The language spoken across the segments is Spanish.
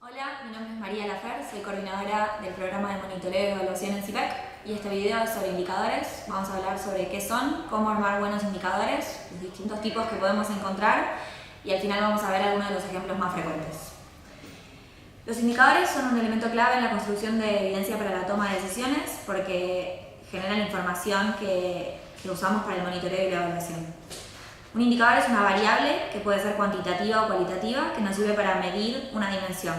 Hola, mi nombre es María Lafer, soy coordinadora del programa de monitoreo y evaluación en CIPEC y este video es sobre indicadores. Vamos a hablar sobre qué son, cómo armar buenos indicadores, los distintos tipos que podemos encontrar y al final vamos a ver algunos de los ejemplos más frecuentes. Los indicadores son un elemento clave en la construcción de evidencia para la toma de decisiones porque generan información que usamos para el monitoreo y la evaluación. Un indicador es una variable que puede ser cuantitativa o cualitativa que nos sirve para medir una dimensión.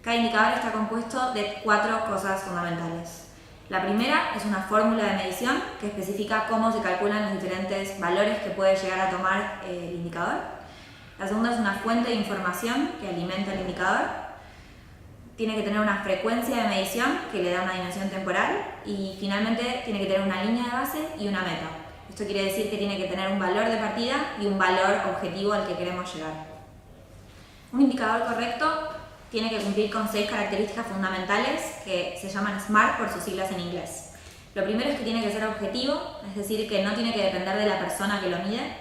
Cada indicador está compuesto de 4 cosas fundamentales. La primera es una fórmula de medición que especifica cómo se calculan los diferentes valores que puede llegar a tomar el indicador. La segunda es una fuente de información que alimenta el indicador. Tiene que tener una frecuencia de medición que le da una dimensión temporal y finalmente tiene que tener una línea de base y una meta. Esto quiere decir que tiene que tener un valor de partida y un valor objetivo al que queremos llegar. Un indicador correcto tiene que cumplir con 6 características fundamentales que se llaman SMART por sus siglas en inglés. Lo primero es que tiene que ser objetivo, es decir, que no tiene que depender de la persona que lo mide.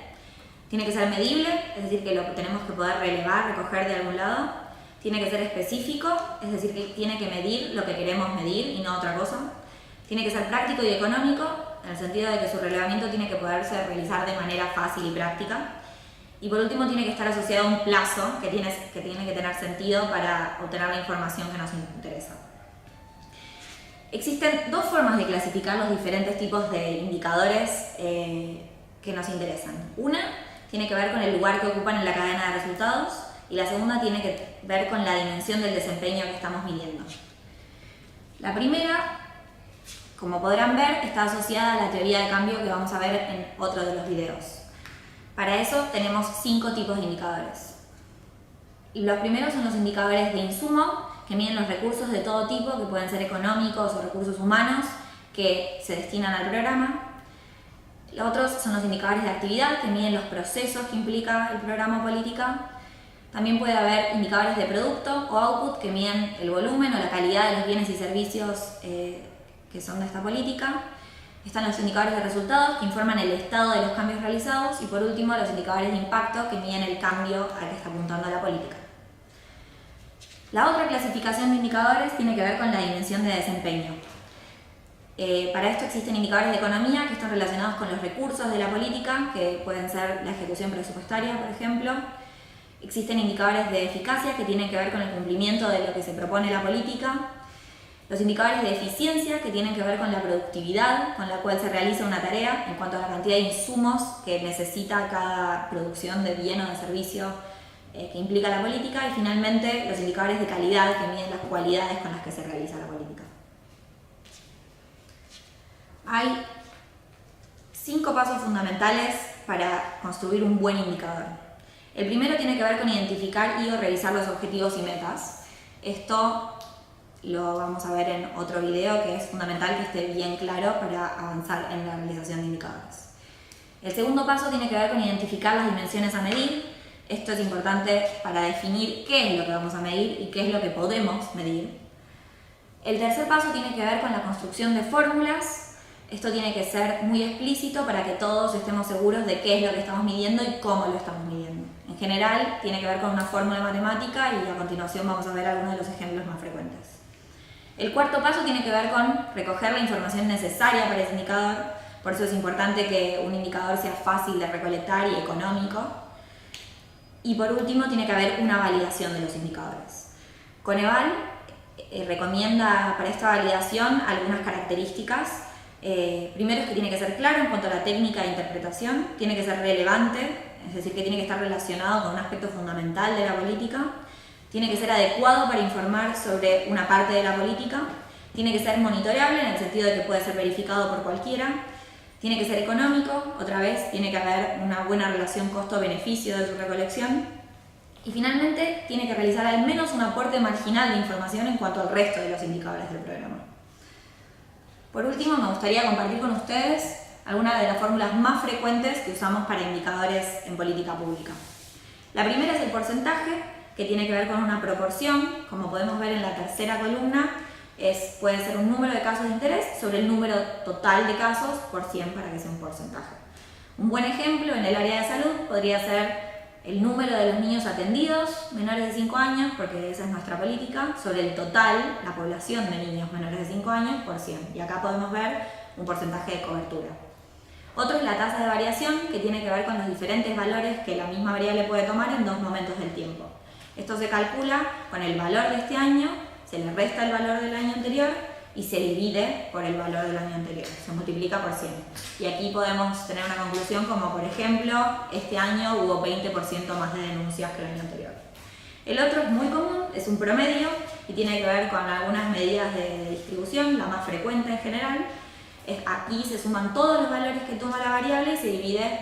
Tiene que ser medible, es decir, que lo tenemos que poder relevar, recoger de algún lado. Tiene que ser específico, es decir, que tiene que medir lo que queremos medir y no otra cosa. Tiene que ser práctico y económico, en el sentido de que su relevamiento tiene que poderse realizar de manera fácil y práctica. Y por último, tiene que estar asociado a un plazo que tiene que tener sentido para obtener la información que nos interesa. Existen 2 formas de clasificar los diferentes tipos de indicadores que nos interesan. Una tiene que ver con el lugar que ocupan en la cadena de resultados y la segunda tiene que ver con la dimensión del desempeño que estamos midiendo. La primera, como podrán ver, está asociada a la teoría de cambio que vamos a ver en otro de los videos. Para eso tenemos 5 tipos de indicadores. Los primeros son los indicadores de insumo, que miden los recursos de todo tipo, que pueden ser económicos o recursos humanos, que se destinan al programa. Los otros son los indicadores de actividad, que miden los procesos que implica el programa o política. También puede haber indicadores de producto o output, que miden el volumen o la calidad de los bienes y servicios que son de esta política. Están los indicadores de resultados que informan el estado de los cambios realizados y por último los indicadores de impacto que miden el cambio al que está apuntando la política. La otra clasificación de indicadores tiene que ver con la dimensión de desempeño. Para esto existen indicadores de economía que están relacionados con los recursos de la política, que pueden ser la ejecución presupuestaria, por ejemplo. Existen indicadores de eficacia que tienen que ver con el cumplimiento de lo que se propone la política. Los indicadores de eficiencia que tienen que ver con la productividad con la cual se realiza una tarea en cuanto a la cantidad de insumos que necesita cada producción de bien o de servicio que implica la política y finalmente los indicadores de calidad que miden las cualidades con las que se realiza la política. Hay 5 pasos fundamentales para construir un buen indicador. El primero tiene que ver con identificar y o revisar los objetivos y metas. Esto lo vamos a ver en otro video que es fundamental que esté bien claro para avanzar en la realización de indicadores. El segundo paso tiene que ver con identificar las dimensiones a medir. Esto es importante para definir qué es lo que vamos a medir y qué es lo que podemos medir. El tercer paso tiene que ver con la construcción de fórmulas. Esto tiene que ser muy explícito para que todos estemos seguros de qué es lo que estamos midiendo y cómo lo estamos midiendo. En general, tiene que ver con una fórmula matemática y a continuación vamos a ver algunos de los ejemplos más frecuentes. El cuarto paso tiene que ver con recoger la información necesaria para ese indicador, por eso es importante que un indicador sea fácil de recolectar y económico. Y por último tiene que haber una validación de los indicadores. Coneval recomienda para esta validación algunas características. Primero es que tiene que ser claro en cuanto a la técnica de interpretación, tiene que ser relevante, es decir, que tiene que estar relacionado con un aspecto fundamental de la política. Tiene que ser adecuado para informar sobre una parte de la política, tiene que ser monitoreable en el sentido de que puede ser verificado por cualquiera, tiene que ser económico, otra vez tiene que haber una buena relación costo-beneficio de su recolección y finalmente tiene que realizar al menos un aporte marginal de información en cuanto al resto de los indicadores del programa. Por último, me gustaría compartir con ustedes algunas de las fórmulas más frecuentes que usamos para indicadores en política pública. La primera es el porcentaje, que tiene que ver con una proporción, como podemos ver en la tercera columna, puede ser un número de casos de interés sobre el número total de casos por 100 para que sea un porcentaje. Un buen ejemplo en el área de salud podría ser el número de los niños atendidos menores de 5 años, porque esa es nuestra política, sobre el total, la población de niños menores de 5 años por 100. Y acá podemos ver un porcentaje de cobertura. Otro es la tasa de variación, que tiene que ver con los diferentes valores que la misma variable puede tomar en dos momentos del tiempo. Esto se calcula con el valor de este año, se le resta el valor del año anterior y se divide por el valor del año anterior, se multiplica por 100. Y aquí podemos tener una conclusión como, por ejemplo, este año hubo 20% más de denuncias que el año anterior. El otro es muy común, es un promedio y tiene que ver con algunas medidas de distribución, la más frecuente en general. Aquí se suman todos los valores que toma la variable y se divide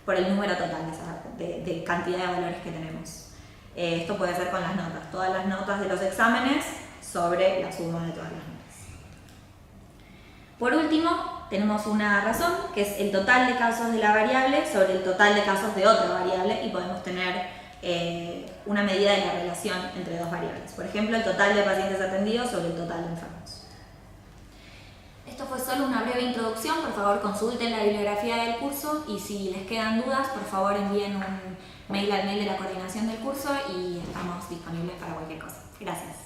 por el número total de cantidad de valores que tenemos. Esto puede ser con las notas, todas las notas de los exámenes sobre la suma de todas las notas. Por último, tenemos una razón, que es el total de casos de la variable sobre el total de casos de otra variable, y podemos tener una medida de la relación entre dos variables. Por ejemplo, el total de pacientes atendidos sobre el total de enfermos. Esto fue solo una breve introducción. Por favor, consulten la bibliografía del curso y si les quedan dudas, por favor envíen un mail al mail de la coordinación del curso y estamos disponibles para cualquier cosa. Gracias.